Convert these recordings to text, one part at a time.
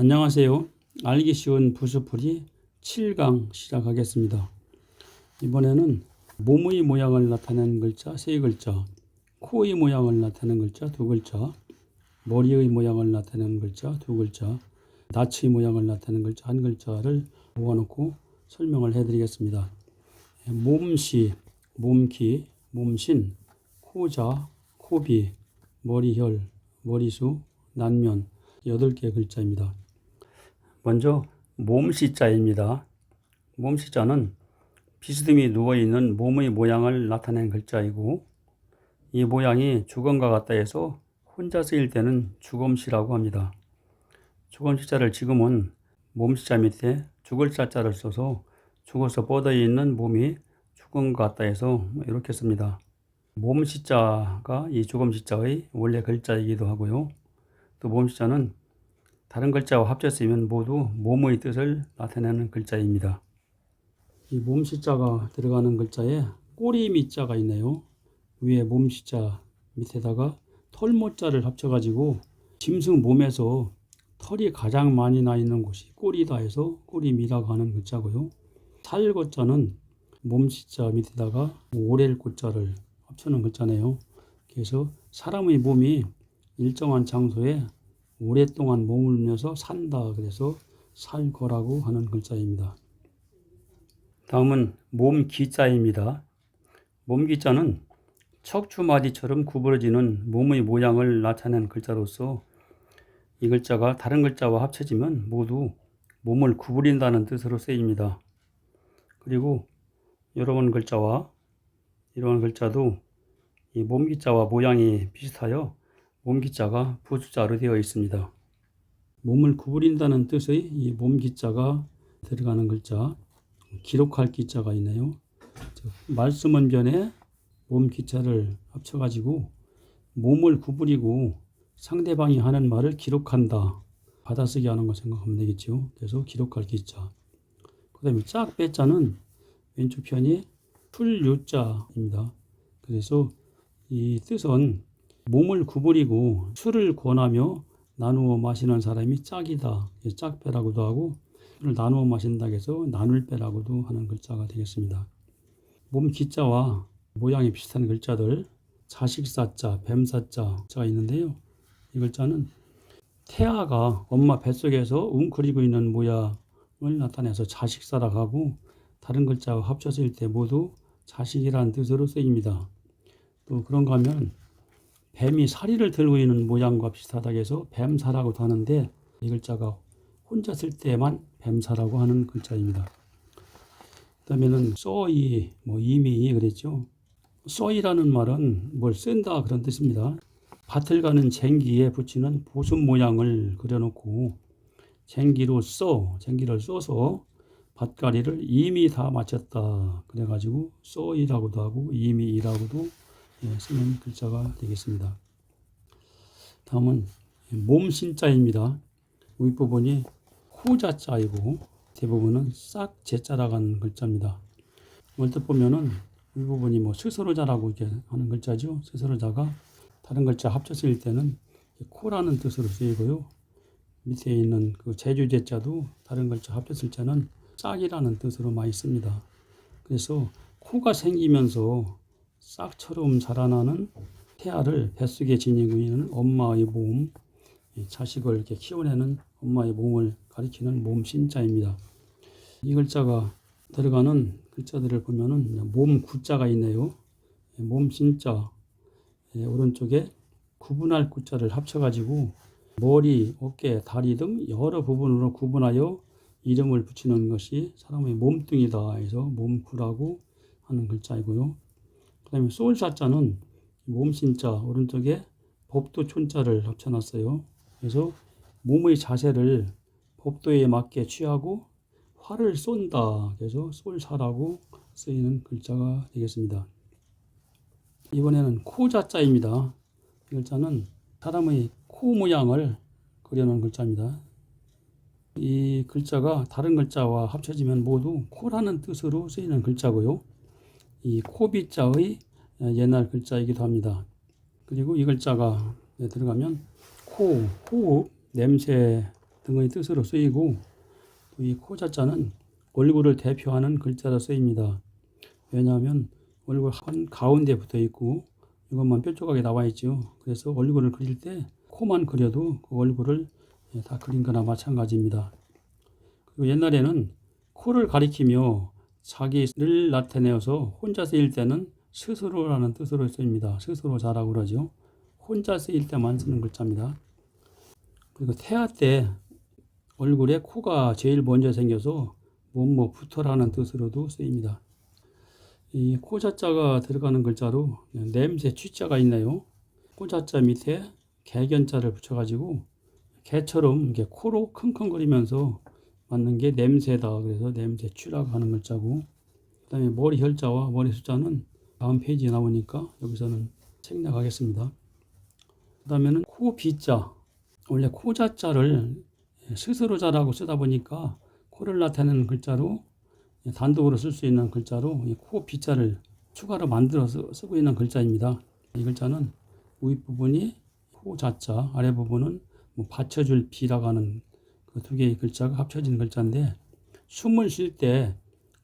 안녕하세요. 알기 쉬운 부수풀이 7강 시작하겠습니다. 이번에는 몸의 모양을 나타내는 글자 3글자, 코의 모양을 나타내는 글자 2글자, 머리의 모양을 나타내는 글자 2글자, 낯의 모양을 나타내는 글자 1글자를 모아놓고 설명을 해드리겠습니다. 몸시, 몸키, 몸신, 코자, 코비, 머리혈, 머리수, 난면 8개 글자입니다. 먼저 몸시자입니다. 몸시자는 비스듬히 누워있는 몸의 모양을 나타내는 글자이고, 이 모양이 주검과 같다 해서 혼자 쓰일 때는 주검시라고 합니다. 주검시자를 지금은 몸시자 밑에 죽을 자자를 써서 죽어서 뻗어있는 몸이 주검과 같다 해서 이렇게 씁니다. 몸시자가 이 주검시자의 원래 글자이기도 하고요. 또 몸시자는 다른 글자와 합쳐 쓰면 모두 몸의 뜻을 나타내는 글자입니다. 이 몸시자가 들어가는 글자에 꼬리미자가 있네요. 위에 몸시자 밑에다가 털모자를 합쳐가지고 짐승 몸에서 털이 가장 많이 나 있는 곳이 꼬리다 해서 꼬리미라고 하는 글자고요. 살고자는 몸시자 밑에다가 오렐고자를 합쳐놓은 글자네요. 그래서 사람의 몸이 일정한 장소에 오랫동안 머물면서 산다. 그래서 살거라고 하는 글자입니다. 다음은 몸기자입니다. 몸기자는 척추마디처럼 구부러지는 몸의 모양을 나타내는 글자로서 이 글자가 다른 글자와 합쳐지면 모두 몸을 구부린다는 뜻으로 쓰입니다. 그리고 이런 글자와 이런 글자도 이 몸기자와 모양이 비슷하여 몸기자가 부수자로 되어 있습니다. 몸을 구부린다는 뜻의 이 몸기자가 들어가는 글자, 기록할 기자가 있네요. 말씀원변에 몸기자를 합쳐가지고 몸을 구부리고 상대방이 하는 말을 기록한다. 받아쓰기 하는 거 생각하면 되겠죠. 그래서 기록할 기자. 그 다음에 짝배자는 왼쪽 편이 풀유자입니다. 그래서 이 뜻은 몸을 구부리고 술을 권하며 나누어 마시는 사람이 짝이다. 짝배라고도 하고 술을 나누어 마신다 해서 나눌배라고도 하는 글자가 되겠습니다. 몸 기자와 모양이 비슷한 글자들 자식사자, 뱀사자가 있는데요. 이 글자는 태아가 엄마 뱃속에서 웅크리고 있는 모양을 나타내서 자식사라고 하고 다른 글자와 합쳐 쓸 때 모두 자식이라는 뜻으로 쓰입니다. 또 그런가 하면 뱀이 사리를 들고 있는 모양과 비슷하다고 해서 뱀사라고도 하는데 이 글자가 혼자 쓸 때만 뱀사라고 하는 글자입니다. 그 다음에는 써이, 이미 그랬죠. 써이라는 말은 뭘 쓴다 그런 뜻입니다. 밭을 가는 쟁기에 붙이는 보습 모양을 그려놓고 쟁기를 써서 밭가리를 이미 다 마쳤다. 그래가지고 써이라고도 하고 이미이라고도 쓰는 글자가 되겠습니다. 다음은 몸신자입니다. 윗부분이 호자자이고 대부분은 싹 제자라고 하는 글자입니다. 얼뜻 보면은 윗부분이 스스로자라고 이렇게 하는 글자죠. 스스로자가 다른 글자 합쳐 쓰일 때는 코라는 뜻으로 쓰이고요. 밑에 있는 그 제주제자도 다른 글자 합쳐 쓸 때는 싹이라는 뜻으로 많이 씁니다. 그래서 코가 생기면서 싹처럼 자라나는 태아를 뱃속에 지니고 있는 엄마의 몸, 자식을 이렇게 키워내는 엄마의 몸을 가리키는 몸신자입니다. 이 글자가 들어가는 글자들을 보면은 몸구자가 있네요. 몸신자 오른쪽에 구분할 구자를 합쳐가지고 머리, 어깨, 다리 등 여러 부분으로 구분하여 이름을 붙이는 것이 사람의 몸뚱이다 해서 몸구라고 하는 글자이고요. 그 다음에 쏠사자는 몸신자 오른쪽에 법도 촌자를 합쳐놨어요. 그래서 몸의 자세를 법도에 맞게 취하고 활을 쏜다. 그래서 쏠사라고 쓰이는 글자가 되겠습니다. 이번에는 코자자입니다. 이 글자는 사람의 코 모양을 그려놓은 글자입니다. 이 글자가 다른 글자와 합쳐지면 모두 코라는 뜻으로 쓰이는 글자고요. 이 코비자의 옛날 글자이기도 합니다. 그리고 이 글자가 들어가면 코, 호흡, 냄새 등의 뜻으로 쓰이고 또 이 코자자는 얼굴을 대표하는 글자로 쓰입니다. 왜냐하면 얼굴 한 가운데 붙어 있고 이것만 뾰족하게 나와 있죠. 그래서 얼굴을 그릴 때 코만 그려도 그 얼굴을 다 그린 거나 마찬가지입니다. 그리고 옛날에는 코를 가리키며 자기를 나타내어서 혼자 쓰일 때는 스스로라는 뜻으로 쓰입니다. 스스로자라고 그러죠. 혼자 쓰일 때만 쓰는 글자입니다. 그리고 태아 때 얼굴에 코가 제일 먼저 생겨서 뭐뭐부터라는 뜻으로도 쓰입니다. 이 코자자가 들어가는 글자로 냄새 취자가 있네요. 코자자 밑에 개견자를 붙여가지고 개처럼 이렇게 코로 킁킁거리면서 맞는 게 냄새다. 그래서 냄새 취라고 하는 글자고, 그 다음에 머리 혈자와 머리 숫자는 다음 페이지에 나오니까 여기서는 생략하겠습니다. 그 다음에는 코 비자. 원래 코자자를 스스로자라고 쓰다 보니까 코를 나타내는 글자로 단독으로 쓸 수 있는 글자로 코 비자를 추가로 만들어서 쓰고 있는 글자입니다. 이 글자는 윗부분이 코자자, 아랫부분은 받쳐줄 비라고 하는 그 두 개의 글자가 합쳐진 글자인데, 숨을 쉴 때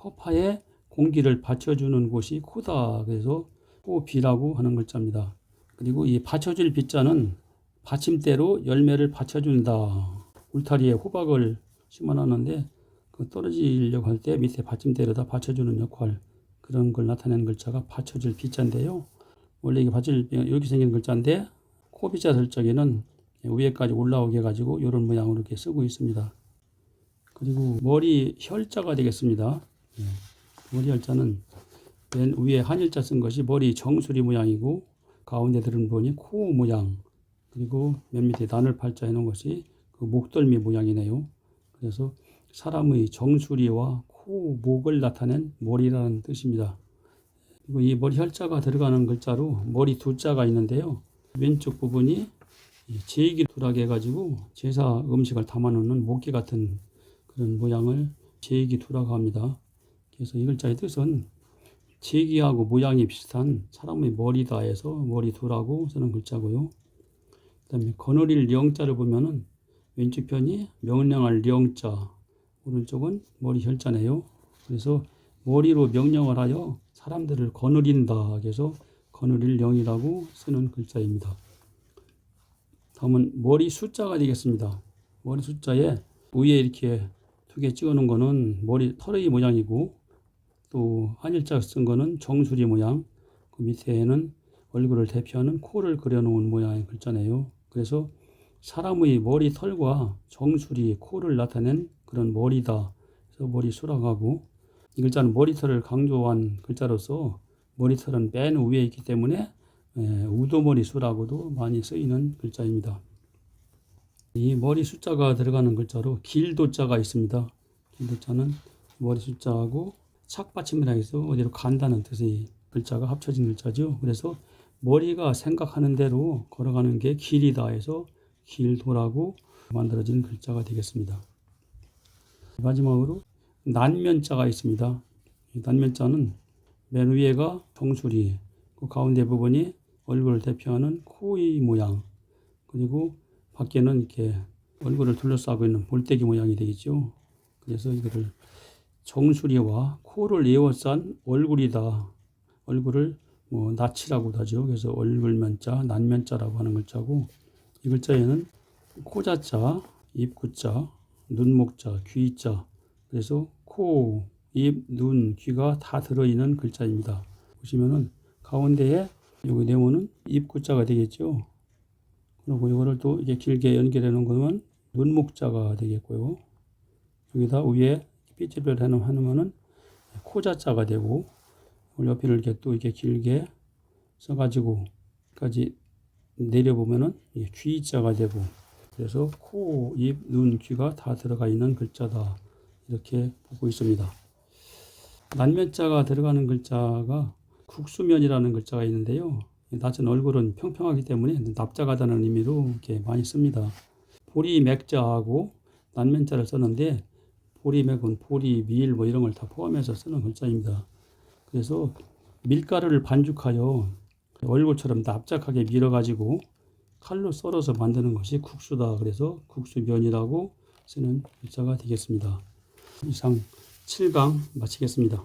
허파에 공기를 받쳐주는 곳이 코다. 그래서 코비라고 하는 글자입니다. 그리고 이 받쳐줄 비자는 받침대로 열매를 받쳐준다. 울타리에 호박을 심어놨는데 그 떨어지려고 할 때 밑에 받침대로다 받쳐주는 역할, 그런 걸 나타내는 글자가 받쳐줄 비자인데요. 원래 이게 받쳐줄 비가 이렇게 생긴 글자인데 코비자 쓸 적에는 위에까지 올라오게 해가지고 이런 모양으로 이렇게 쓰고 있습니다. 그리고 머리 혈자가 되겠습니다. 머리 혈자는 맨 위에 한일자 쓴 것이 머리 정수리 모양이고, 가운데 들은 부분이 코 모양, 그리고 맨 밑에 나눌팔자 해놓은 것이 그 목덜미 모양이네요. 그래서 사람의 정수리와 코, 목을 나타낸 머리라는 뜻입니다. 그리고 이 머리 혈자가 들어가는 글자로 머리 두자가 있는데요. 왼쪽 부분이 제기두라게 해가지고 제사 음식을 담아놓는 모기 같은 그런 모양을 제기두라고 합니다. 그래서 이 글자의 뜻은 제기하고 모양이 비슷한 사람의 머리다 해서 머리두라고 쓰는 글자고요. 그 다음에 거느릴 영자를 보면은 왼쪽 편이 명령할 영자, 오른쪽은 머리 혈자네요. 그래서 머리로 명령을 하여 사람들을 거느린다. 그래서 거느릴 영이라고 쓰는 글자입니다. 다음은 머리 숫자가 되겠습니다. 머리 숫자에 위에 이렇게 두 개 찍어 놓은 거는 머리 털의 모양이고, 또 한일자 쓴 거는 정수리 모양, 그 밑에는 얼굴을 대표하는 코를 그려 놓은 모양의 글자네요. 그래서 사람의 머리 털과 정수리, 코를 나타낸 그런 머리다. 그래서 머리수라고 하고, 이 글자는 머리털을 강조한 글자로서 머리털은 맨 위에 있기 때문에 우도머리수라고도 많이 쓰이는 글자입니다. 이 머리 숫자가 들어가는 글자로 길도자가 있습니다. 길도자는 머리 숫자하고 착받침이라 해서 어디로 간다는 뜻의 글자가 합쳐진 글자죠. 그래서 머리가 생각하는 대로 걸어가는 게 길이다 해서 길도라고 만들어진 글자가 되겠습니다. 마지막으로 난면자가 있습니다. 이 난면자는 맨 위에가 정수리, 그 가운데 부분이 얼굴을 대표하는 코의 모양, 그리고 밖에는 이렇게 얼굴을 둘러싸고 있는 볼때기 모양이 되겠죠. 그래서 이거를 정수리와 코를 에워싼 얼굴이다. 얼굴을 낯이라고도 하죠. 그래서 얼굴면자, 난면자라고 하는 글자고, 이 글자에는 코자자, 입구자, 눈목자, 귀자, 그래서 코, 입, 눈, 귀가 다 들어있는 글자입니다. 보시면은 가운데에 여기 네모는 입구자가 되겠죠. 그리고 이거를 또 이렇게 길게 연결해 놓은 거면 눈목자가 되겠고요. 여기다 위에 삐뚤빼뚤 해놓으면은 코자자가 되고, 옆에를 이렇게 또 이렇게 길게 써가지고 까지 내려보면은 귀자가 되고, 그래서 코, 입, 눈, 귀가 다 들어가 있는 글자다. 이렇게 보고 있습니다. 난면자가 들어가는 글자가 국수면이라는 글자가 있는데요. 낮은 얼굴은 평평하기 때문에 납작하다는 의미로 이렇게 많이 씁니다. 보리맥자하고 난면자를 썼는데, 보리맥은 보리, 밀 이런 걸 다 포함해서 쓰는 글자입니다. 그래서 밀가루를 반죽하여 얼굴처럼 납작하게 밀어가지고 칼로 썰어서 만드는 것이 국수다. 그래서 국수면이라고 쓰는 글자가 되겠습니다. 이상 7강 마치겠습니다.